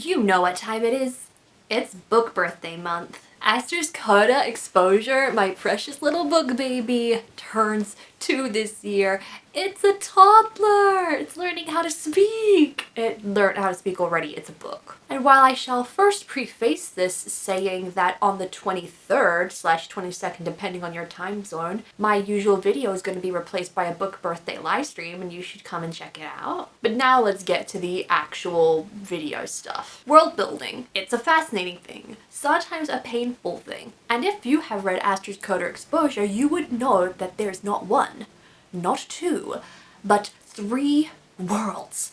You know what time it is. It's book birthday month. ASTER'S CODA Exposure, my precious little book baby, turns 2 this year. It's a toddler! It's learning how to speak! It learned how to speak already, it's a book. And while I shall first preface this saying that on the 23rd/22nd, depending on your time zone, my usual video is going to be replaced by a book birthday live stream and you should come and check it out. But now let's get to the actual video stuff. World building. It's a fascinating thing. Sometimes a painful thing. And if you have read ASTER'S CODA Exposure, you would know that there's not one, not two, but 3 worlds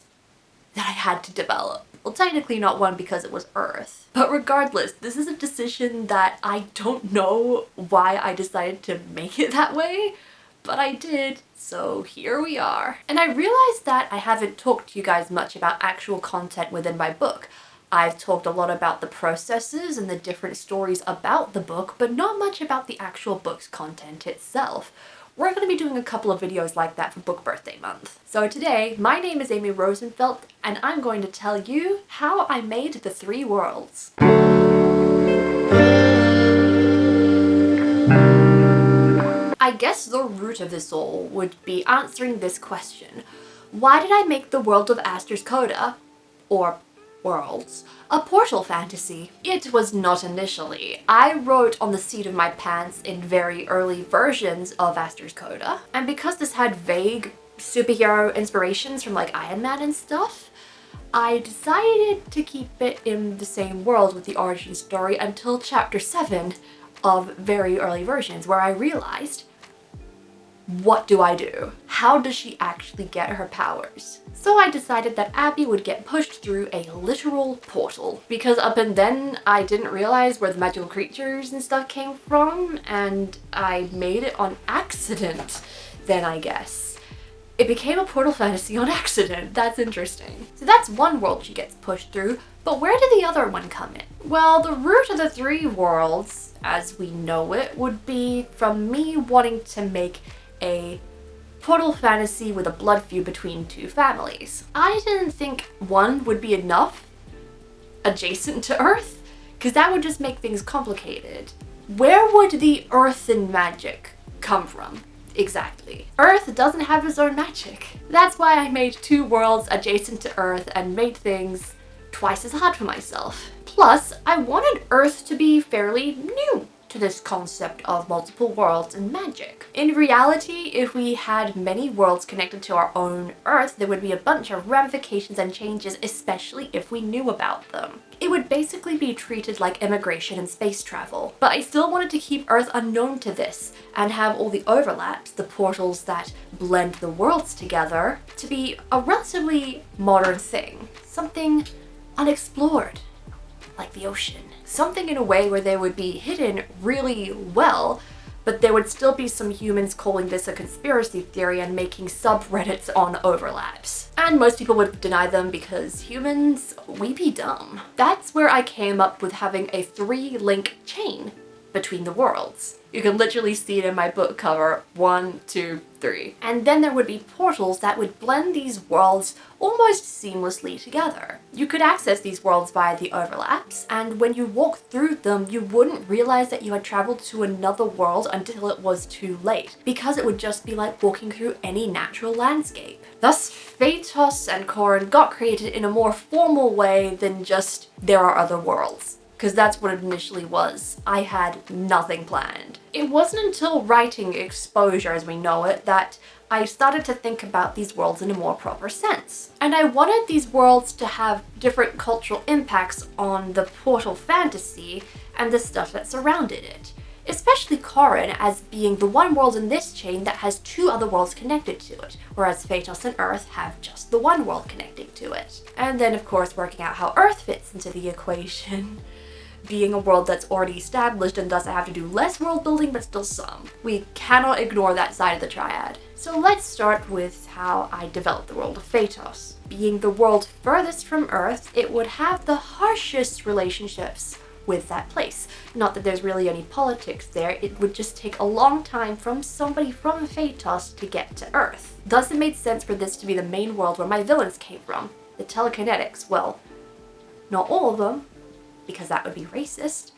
that I had to develop. Well, technically not one because it was Earth. But regardless, this is a decision that I don't know why I decided to make it that way, but I did, so here we are. And I realized that I haven't talked to you guys much about actual content within my book. I've talked a lot about the processes and the different stories about the book, but not much about the actual book's content itself. We're going to be doing a couple of videos like that for book birthday month. So today, my name is Amy Rosenfeld, and I'm going to tell you how I made the 3 worlds. I guess the root of this all would be answering this question. Why did I make the world of ASTER'S CODA, or worlds, a portal fantasy? It was not initially. I wrote on the seat of my pants in very early versions of ASTER'S CODA, and because this had vague superhero inspirations from like Iron Man and stuff, I decided to keep it in the same world with the origin story until chapter 7 of very early versions, where I realized, what do I do? How does she actually get her powers? So I decided that Abby would get pushed through a literal portal, because up and then I didn't realize where the magical creatures and stuff came from, and I made it on accident then, I guess. It became a portal fantasy on accident. That's interesting. So that's one world she gets pushed through, but where did the other one come in? Well, the root of the 3 worlds, as we know it, would be from me wanting to make a portal fantasy with a blood feud between 2 families. I didn't think one would be enough adjacent to Earth, because that would just make things complicated. Where would the earthen magic come from? Exactly. Earth doesn't have its own magic. That's why I made 2 worlds adjacent to Earth and made things twice as hard for myself. Plus, I wanted Earth to be fairly new to this concept of multiple worlds and magic. In reality, if we had many worlds connected to our own Earth, there would be a bunch of ramifications and changes, especially if we knew about them. It would basically be treated like immigration and space travel. But I still wanted to keep Earth unknown to this and have all the overlaps, the portals that blend the worlds together, to be a relatively modern thing. Something unexplored, like the ocean. Something in a way where they would be hidden really well, but there would still be some humans calling this a conspiracy theory and making subreddits on overlaps. And most people would deny them because humans, we be dumb. That's where I came up with having a 3-link chain between the worlds. You can literally see it in my book cover, 1, 2, 3. And then there would be portals that would blend these worlds almost seamlessly together. You could access these worlds via the overlaps, and when you walk through them, you wouldn't realize that you had traveled to another world until it was too late, because it would just be like walking through any natural landscape. Thus, Phaetos and Corin got created in a more formal way than just there are other worlds. Because that's what it initially was. I had nothing planned. It wasn't until writing Exposure as we know it that I started to think about these worlds in a more proper sense. And I wanted these worlds to have different cultural impacts on the portal fantasy and the stuff that surrounded it. Especially Corin as being the one world in this chain that has 2 other worlds connected to it, whereas Phaetos and Earth have just the one world connecting to it. And then of course working out how Earth fits into the equation, being a world that's already established and thus I have to do less world building but still some. We cannot ignore that side of the triad. So let's start with how I developed the world of Phaetos. Being the world furthest from Earth, it would have the harshest relationships with that place. Not that there's really any politics there, it would just take a long time from somebody from Phaetos to get to Earth. Thus it made sense for this to be the main world where my villains came from. The telekinetics, well, not all of them, because that would be racist,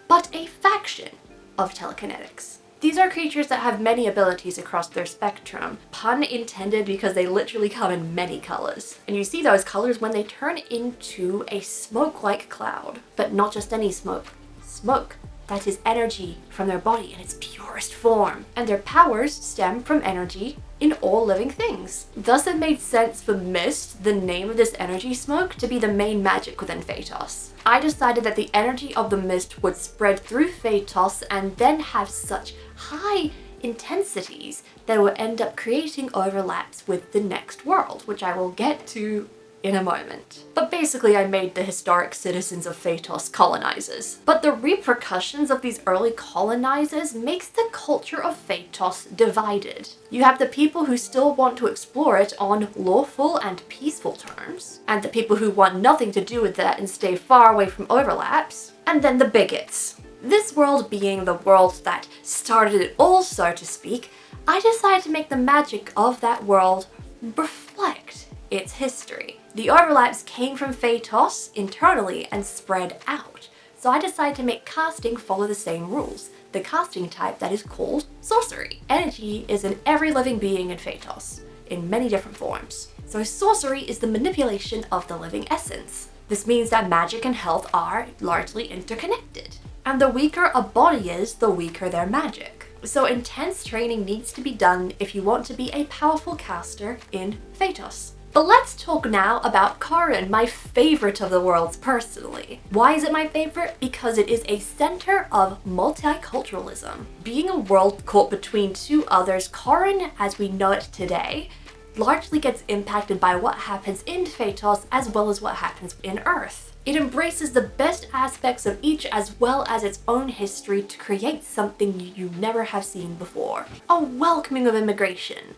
but a faction of telekinetics. These are creatures that have many abilities across their spectrum, pun intended because they literally come in many colors. And you see those colors when they turn into a smoke-like cloud. But not just any smoke. Smoke that is energy from their body in its purest form. And their powers stem from energy in all living things. Thus it made sense for Mist, the name of this energy smoke, to be the main magic within Phaetos. I decided that the energy of the mist would spread through Phaetos and then have such high intensities that it would end up creating overlaps with the next world, which I will get to in a moment. But basically I made the historic citizens of Phaetos colonizers. But the repercussions of these early colonizers makes the culture of Phaetos divided. You have the people who still want to explore it on lawful and peaceful terms, and the people who want nothing to do with that and stay far away from overlaps, and then the bigots. This world being the world that started it all, so to speak, I decided to make the magic of that world reflect its history. The overlaps came from Phaetos internally and spread out, so I decided to make casting follow the same rules, the casting type that is called sorcery. Energy is in every living being in Phaetos, in many different forms. So sorcery is the manipulation of the living essence. This means that magic and health are largely interconnected. And the weaker a body is, the weaker their magic. So intense training needs to be done if you want to be a powerful caster in Phaetos. But let's talk now about Kharon, my favorite of the worlds personally. Why is it my favorite? Because it is a center of multiculturalism. Being a world caught between two others, Kharon, as we know it today, largely gets impacted by what happens in Phaetos as well as what happens in Earth. It embraces the best aspects of each as well as its own history to create something you never have seen before. A welcoming of immigration.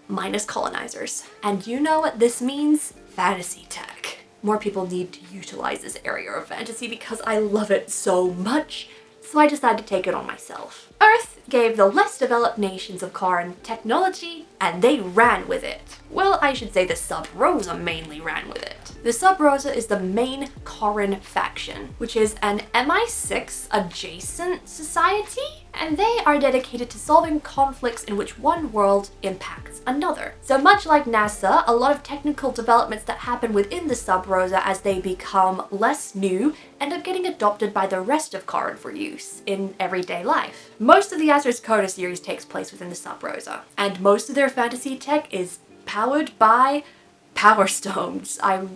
Minus colonizers. And you know what this means? Fantasy tech. More people need to utilize this area of fantasy because I love it so much, so I decided to take it on myself. Earth gave the less developed nations of Kharon technology, and they ran with it. Well, I should say the Sub Rosa mainly ran with it. The Sub Rosa is the main Kharon faction, which is an MI6 adjacent society, and they are dedicated to solving conflicts in which one world impacts another. So much like NASA, a lot of technical developments that happen within the Sub Rosa as they become less new end up getting adopted by the rest of Kharon for use in everyday life. Most of the ASTER'S CODA series takes place within the Sub Rosa, and most of their fantasy tech is powered by power stones. I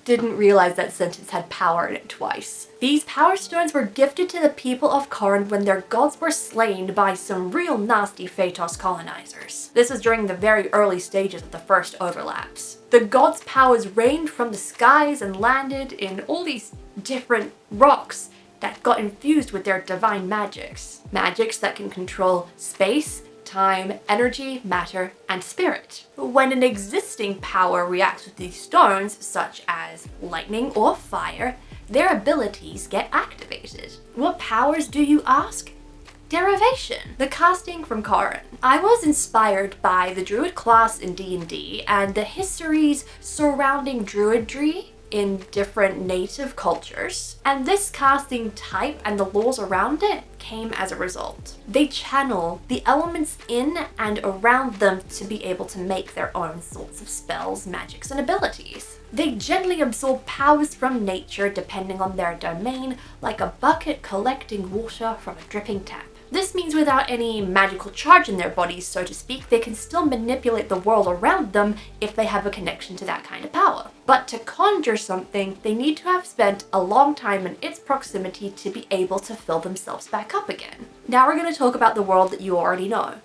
didn't realize that sentence had power in it twice. These power stones were gifted to the people of Kharon when their gods were slain by some real nasty Phaetos colonizers. This was during the very early stages of the first overlaps. The gods' powers rained from the skies and landed in all these different rocks that got infused with their divine magics. Magics that can control space, time, energy, matter, and spirit. When an existing power reacts with these stones, such as lightning or fire, their abilities get activated. What powers do you ask? Derivation. The casting from Kharon. I was inspired by the druid class in D&D and the histories surrounding druidry in different native cultures, and this casting type and the laws around it came as a result. They channel the elements in and around them to be able to make their own sorts of spells, magics, and abilities. They gently absorb powers from nature depending on their domain, like a bucket collecting water from a dripping tap. This means without any magical charge in their bodies, so to speak, they can still manipulate the world around them if they have a connection to that kind of power. But to conjure something, they need to have spent a long time in its proximity to be able to fill themselves back up again. Now we're going to talk about the world that you already know.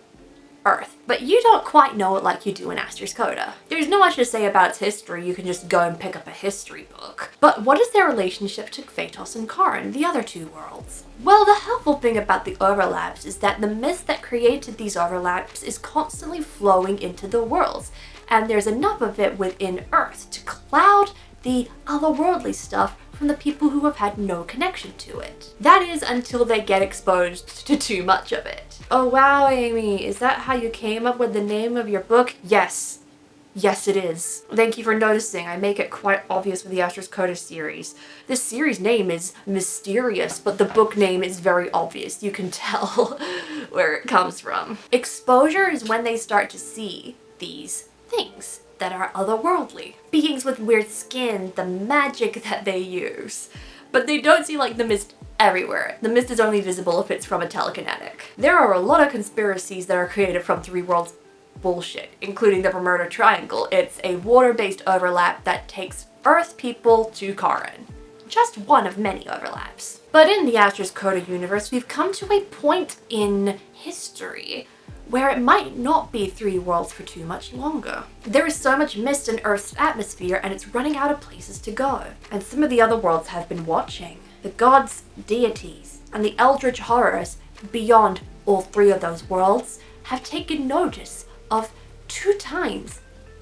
Earth. But you don't quite know it like you do in ASTER'S CODA. There's not much to say about its history, you can just go and pick up a history book. But what is their relationship to Phaetos and Kharon, the other two worlds? Well, the helpful thing about the overlaps is that the mist that created these overlaps is constantly flowing into the worlds, and there's enough of it within Earth to cloud the otherworldly stuff from the people who have had no connection to it. That is, until they get exposed to too much of it. Oh wow, Amy, is that how you came up with the name of your book? Yes. Yes, it is. Thank you for noticing. I make it quite obvious with the ASTER'S CODA series. This series name is mysterious, but the book name is very obvious. You can tell where it comes from. Exposure is when they start to see these things that are otherworldly. Beings with weird skin, the magic that they use. But they don't see like the mist everywhere. The mist is only visible if it's from a telekinetic. There are a lot of conspiracies that are created from Three Worlds bullshit, including the Bermuda Triangle. It's a water-based overlap that takes Earth people to Karen. Just one of many overlaps. But in the ASTER'S CODA universe, we've come to a point in history where it might not be three worlds for too much longer. There is so much mist in Earth's atmosphere and it's running out of places to go. And some of the other worlds have been watching. The gods, deities, and the eldritch horrors beyond all three of those worlds have taken notice of 2 times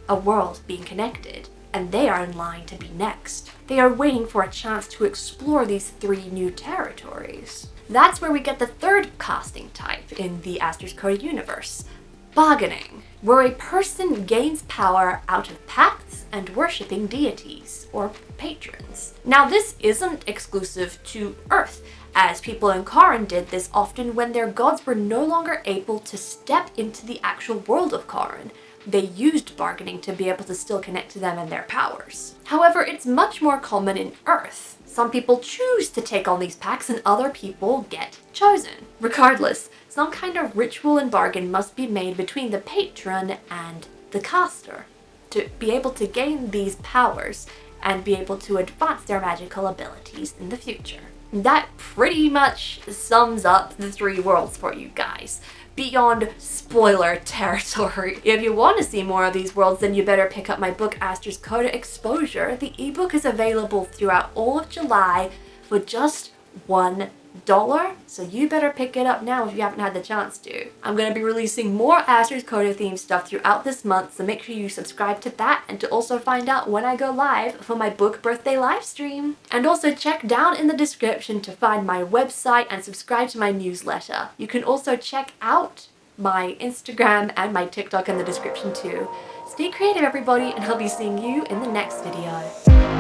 a world being connected, and they are in line to be next. They are waiting for a chance to explore these 3 new territories. That's where we get the third casting type in the ASTER'S CODA universe, bargaining, where a person gains power out of pacts and worshipping deities, or patrons. Now this isn't exclusive to Earth, as people in Karen did this often when their gods were no longer able to step into the actual world of Karen. They used bargaining to be able to still connect to them and their powers. However, it's much more common in Earth. Some people choose to take on these pacts and other people get chosen. Regardless, some kind of ritual and bargain must be made between the patron and the caster to be able to gain these powers and be able to advance their magical abilities in the future. That pretty much sums up the 3 worlds for you guys. Beyond spoiler territory. If you want to see more of these worlds, then you better pick up my book ASTER'S CODA Exposure. The ebook is available throughout all of July for just $1. So you better pick it up now if you haven't had the chance to. I'm going to be releasing more ASTER'S CODA themed stuff throughout this month, so make sure you subscribe to that and to also find out when I go live for my book birthday live stream. And also check down in the description to find my website and subscribe to my newsletter. You can also check out my Instagram and my TikTok in the description too. Stay creative everybody, and I'll be seeing you in the next video.